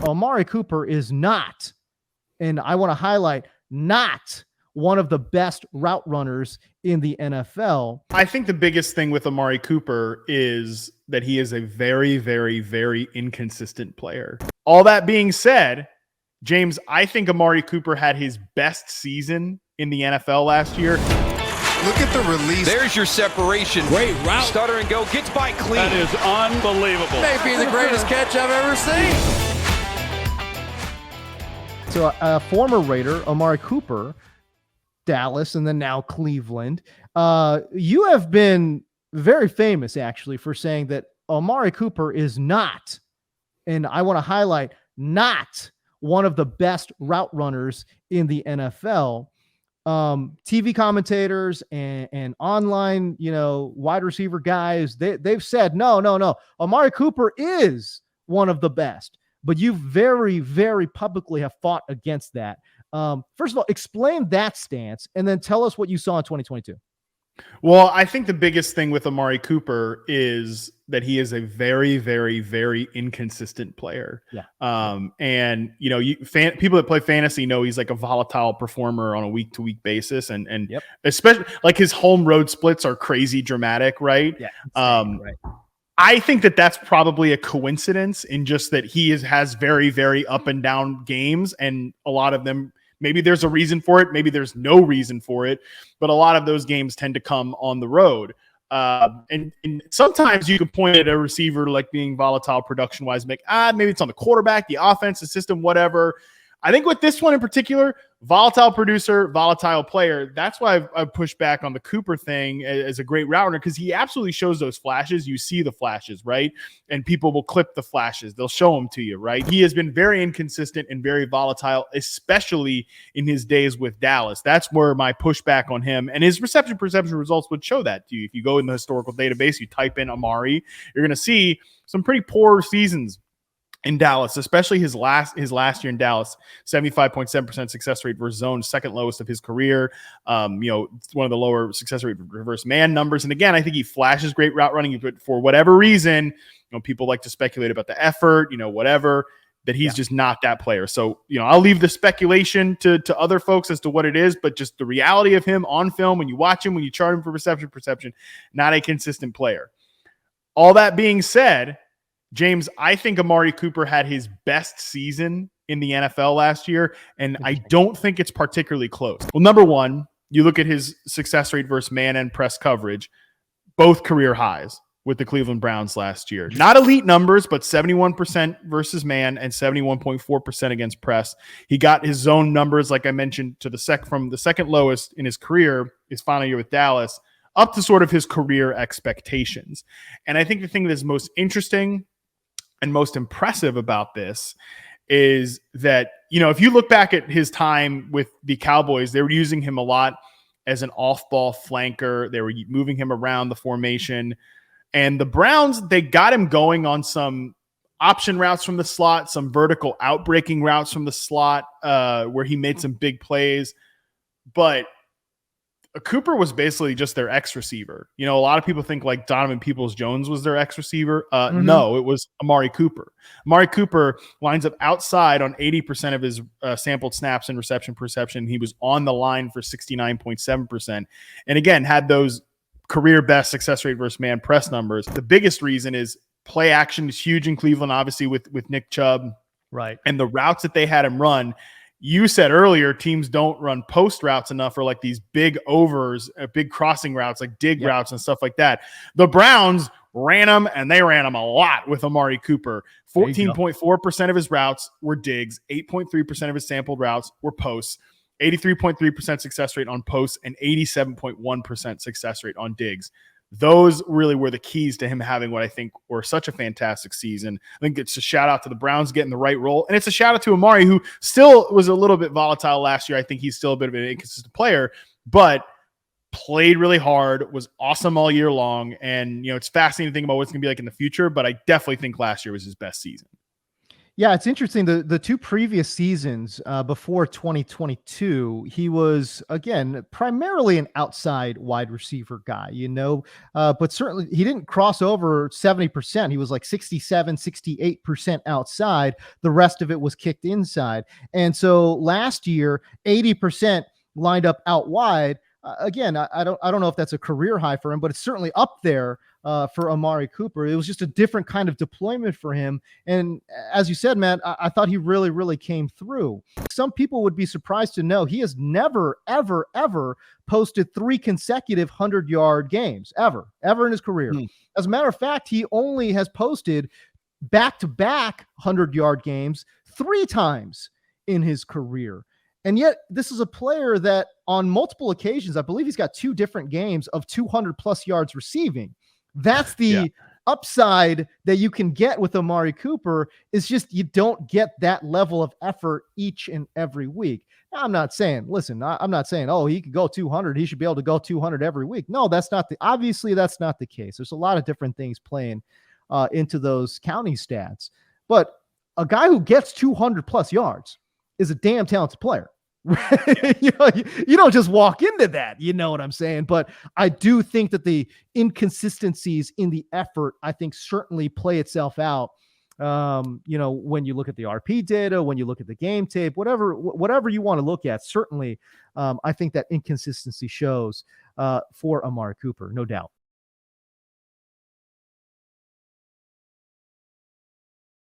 Amari Cooper is not, and I want to highlight, not one of the best route runners in the NFL. I think the biggest thing with Amari Cooper is that he is a very, very, very inconsistent player. All that being said, James, I think Amari Cooper had his best season in the NFL last year. Look at the release. There's your separation. Great route. Stutter and go. Gets by clean. That is unbelievable. Maybe the greatest catch I've ever seen. So a former Raider, Amari Cooper, Dallas, and then now Cleveland. You have been very famous, actually, for saying that Amari Cooper is not, and I want to highlight, not one of the best route runners in the NFL. TV commentators and online, wide receiver guys, they've said, no. Amari Cooper is one of the best, but you very, very publicly have fought against that. First of all, explain that stance and then tell us what you saw in 2022. Well, I think the biggest thing with Amari Cooper is that he is a very, very, very inconsistent player. Yeah. And people that play fantasy know he's like a volatile performer on a week to week basis, and Yep. especially like his home road splits are crazy dramatic, right? Yeah. Right. I think that that's probably a coincidence in just that he has very, very up and down games, and a lot of them, maybe there's a reason for it, maybe there's no reason for it, but a lot of those games tend to come on the road. And sometimes you can point at a receiver like being volatile production-wise, maybe it's on the quarterback, the offense, the system, whatever. I think with this one in particular, volatile producer, volatile player, that's why I've pushed back on the Cooper thing as a great route runner, because he absolutely shows those flashes. You see the flashes, right? And people will clip the flashes. They'll show them to you, right? He has been very inconsistent and very volatile, especially in his days with Dallas. That's where my pushback on him, and his reception perception results would show that to you. If you go in the historical database, you type in Amari, you're going to see some pretty poor seasons in Dallas, especially his last year in Dallas. 75.7% success rate versus zone, second lowest of his career. It's one of the lower success rate reverse man numbers. And again, I think he flashes great route running, but for whatever reason, people like to speculate about the effort, whatever, that he's just not that player. So, I'll leave the speculation to other folks as to what it is, but just the reality of him on film, when you watch him, when you chart him for perception, not a consistent player. All that being said, James, I think Amari Cooper had his best season in the NFL last year, and I don't think it's particularly close. Well, number one, you look at his success rate versus man and press coverage, both career highs with the Cleveland Browns last year. Not elite numbers, but 71% versus man and 71.4% against press. He got his zone numbers, like I mentioned, to from the second lowest in his career, his final year with Dallas, up to sort of his career expectations. And I think the thing that is most interesting and most impressive about this is that, if you look back at his time with the Cowboys, they were using him a lot as an off-ball flanker. They were moving him around the formation. And the Browns, they got him going on some option routes from the slot, some vertical outbreaking routes from the slot, where he made some big plays. But Cooper was basically just their X receiver. A lot of people think like Donovan Peoples-Jones was their X receiver. No, it was Amari Cooper. Amari Cooper lines up outside on 80% of his sampled snaps and reception perception. He was on the line for 69.7%. And again, had those career best success rate versus man press numbers. The biggest reason is play action is huge in Cleveland, obviously with Nick Chubb. Right. And the routes that they had him run, you said earlier, teams don't run post routes enough, or like these big overs, big crossing routes, like dig routes and stuff like that. The Browns ran them, and they ran them a lot with Amari Cooper. 14.4% of his routes were digs. 8.3% of his sampled routes were posts. 83.3% success rate on posts and 87.1% success rate on digs. Those really were the keys to him having what I think were such a fantastic season. I think it's a shout out to the Browns getting the right role. And it's a shout out to Amari, who still was a little bit volatile last year. I think he's still a bit of an inconsistent player, but played really hard, was awesome all year long. And, it's fascinating to think about what's going to be like in the future, but I definitely think last year was his best season. Yeah, it's interesting. The two previous seasons before 2022, he was again primarily an outside wide receiver guy, but certainly he didn't cross over 70%. He was like 67, 68% outside. The rest of it was kicked inside. And so last year, 80% lined up out wide. Again, I don't know if that's a career high for him, but it's certainly up there for Amari Cooper. It was just a different kind of deployment for him. And as you said, Matt, I thought he really, really came through. Some people would be surprised to know he has never, ever, ever posted 3 consecutive 100-yard games, ever in his career. As a matter of fact, he only has posted back-to-back 100-yard games 3 times in his career. And yet this is a player that on multiple occasions, I believe he's got 2 different games of 200 plus yards receiving. That's the upside that you can get with Amari Cooper, is just you don't get that level of effort each and every week. Now, I'm not saying, oh, he could go 200. He should be able to go 200 every week. No, obviously that's not the case. There's a lot of different things playing into those counting stats. But a guy who gets 200 plus yards is a damn talented player. you don't just walk into that, you know what I'm saying? But I do think that the inconsistencies in the effort, I think, certainly play itself out. When you look at the RP data, when you look at the game tape, whatever you want to look at, certainly, I think that inconsistency shows for Amari Cooper, no doubt.